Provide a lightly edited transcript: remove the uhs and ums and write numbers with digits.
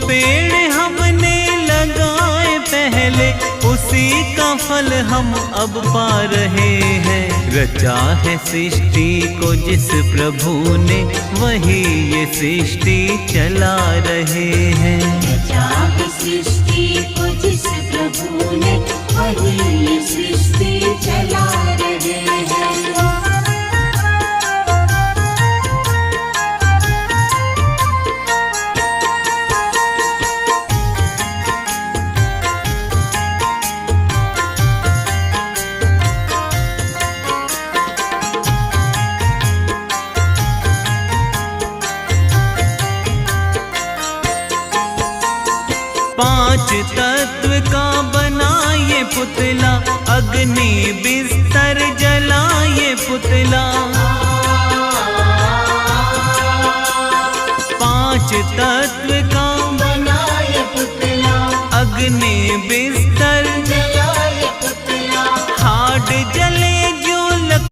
पेड़ हमने लगाए पहले, उसी का फल हम अब पा रहे हैं। रचा है सृष्टि को जिस प्रभु ने, वही ये सृष्टि चला रहे हैं। रचा है सृष्टि को जिस प्रभु ने, वही ये सृष्टि चला रहे हैं। पांच तत्व का बना ये पुतला, अग्नि बिस्तर जला ये पुतला। पांच तत्व का बना ये पुतला, अग्नि बिस्तर